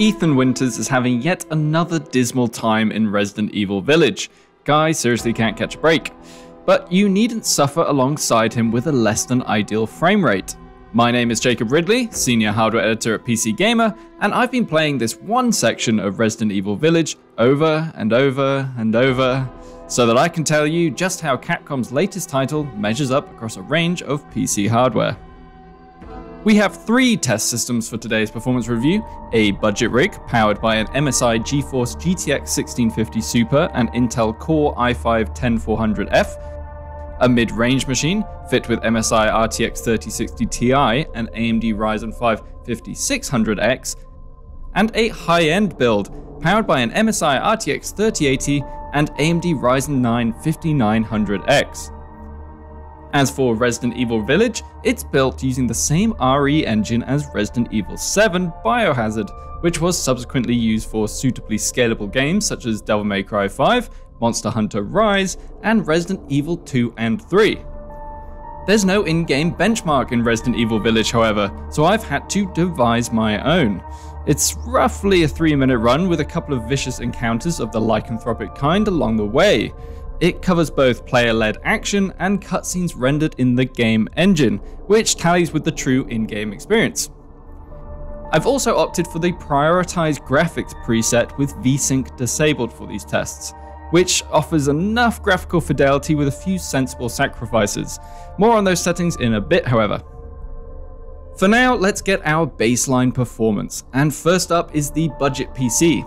Ethan Winters is having yet another dismal time in Resident Evil Village. Guy seriously can't catch a break. But you needn't suffer alongside him with a less than ideal frame rate. My name is Jacob Ridley, Senior Hardware Editor at PC Gamer, and I've been playing this one section of Resident Evil Village over and over and over, so that I can tell you just how Capcom's latest title measures up across a range of PC hardware. We have three test systems for today's performance review: a budget rig powered by an MSI GeForce GTX 1650 Super and Intel Core i5-10400F, a mid-range machine fit with MSI RTX 3060 Ti and AMD Ryzen 5 5600X, and a high-end build powered by an MSI RTX 3080 and AMD Ryzen 9 5900X. As for Resident Evil Village, it's built using the same RE engine as Resident Evil 7 Biohazard, which was subsequently used for suitably scalable games such as Devil May Cry 5, Monster Hunter Rise, and Resident Evil 2 and 3. There's no in-game benchmark in Resident Evil Village, however, so I've had to devise my own. It's roughly a 3-minute run with a couple of vicious encounters of the lycanthropic kind along the way. It covers both player-led action and cutscenes rendered in the game engine, which tallies with the true in-game experience. I've also opted for the prioritized graphics preset with VSync disabled for these tests, which offers enough graphical fidelity with a few sensible sacrifices. More on those settings in a bit, however. For now, let's get our baseline performance, and first up is the budget PC.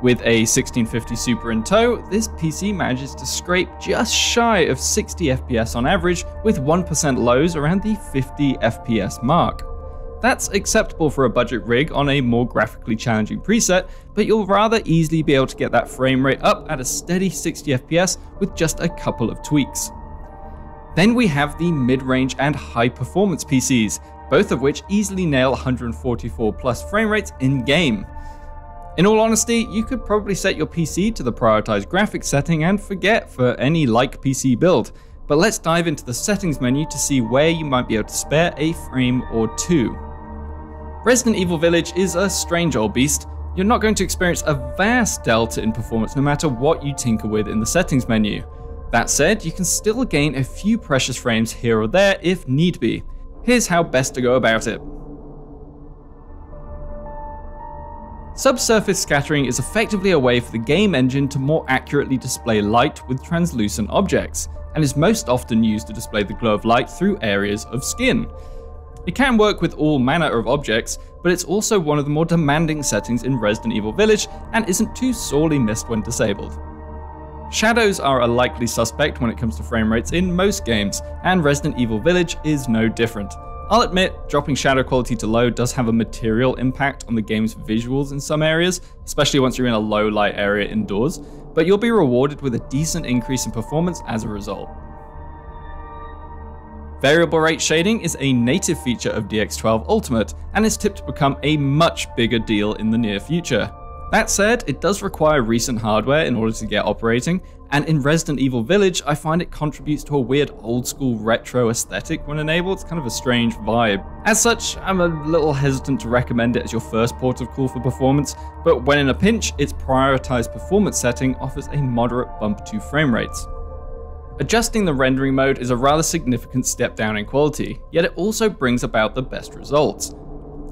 With a 1650 Super in tow, this PC manages to scrape just shy of 60 FPS on average, with 1% lows around the 50 FPS mark. That's acceptable for a budget rig on a more graphically challenging preset, but you'll rather easily be able to get that frame rate up at a steady 60 FPS with just a couple of tweaks. Then we have the mid-range and high-performance PCs, both of which easily nail 144 plus frame rates in-game. In all honesty, you could probably set your PC to the prioritized graphics setting and forget for any like PC build, but let's dive into the settings menu to see where you might be able to spare a frame or two. Resident Evil Village is a strange old beast. You're not going to experience a vast delta in performance no matter what you tinker with in the settings menu. That said, you can still gain a few precious frames here or there if need be. Here's how best to go about it. Subsurface scattering is effectively a way for the game engine to more accurately display light with translucent objects, and is most often used to display the glow of light through areas of skin. It can work with all manner of objects, but it's also one of the more demanding settings in Resident Evil Village and isn't too sorely missed when disabled. Shadows are a likely suspect when it comes to frame rates in most games, and Resident Evil Village is no different. I'll admit, dropping shadow quality to low does have a material impact on the game's visuals in some areas, especially once you're in a low light area indoors, but you'll be rewarded with a decent increase in performance as a result. Variable rate shading is a native feature of DX12 Ultimate, and is tipped to become a much bigger deal in the near future. That said, it does require recent hardware in order to get operating, and in Resident Evil Village, I find it contributes to a weird old school retro aesthetic when enabled. It's kind of a strange vibe. As such, I'm a little hesitant to recommend it as your first port of call for performance, but when in a pinch, its prioritized performance setting offers a moderate bump to frame rates. Adjusting the rendering mode is a rather significant step down in quality, yet it also brings about the best results.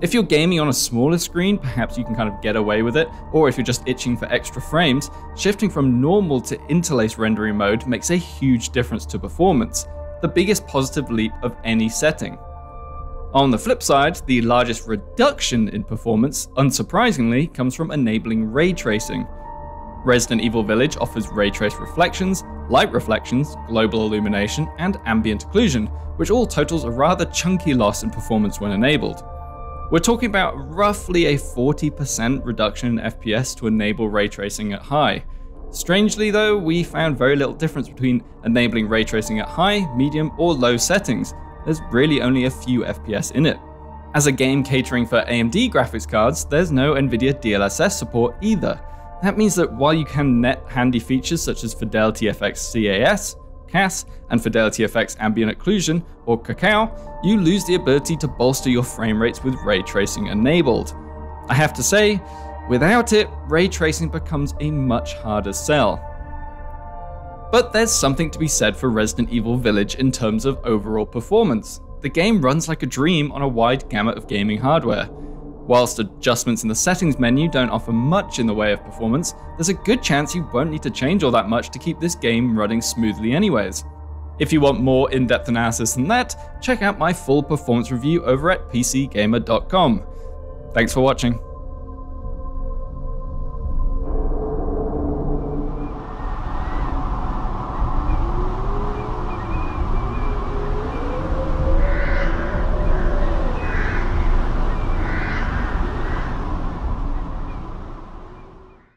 If you're gaming on a smaller screen, perhaps you can kind of get away with it, or if you're just itching for extra frames, shifting from normal to interlace rendering mode makes a huge difference to performance, the biggest positive leap of any setting. On the flip side, the largest reduction in performance, unsurprisingly, comes from enabling ray tracing. Resident Evil Village offers ray trace reflections, light reflections, global illumination, and ambient occlusion, which all totals a rather chunky loss in performance when enabled. We're talking about roughly a 40% reduction in FPS to enable ray tracing at high. Strangely though, we found very little difference between enabling ray tracing at high, medium, or low settings. There's really only a few FPS in it. As a game catering for AMD graphics cards, there's no NVIDIA DLSS support either. That means that while you can net handy features such as Fidelity FX CAS, and Fidelity FX Ambient Occlusion, or Cacao, you lose the ability to bolster your frame rates with ray tracing enabled. I have to say, Without it, ray tracing becomes a much harder sell. But there's something to be said for Resident Evil Village in terms of overall performance. The game runs like a dream on a wide gamut of gaming hardware. Whilst adjustments in the settings menu don't offer much in the way of performance, there's a good chance you won't need to change all that much to keep this game running smoothly anyways. If you want more in-depth analysis than that, check out my full performance review over at PCgamer.com. Thanks for watching.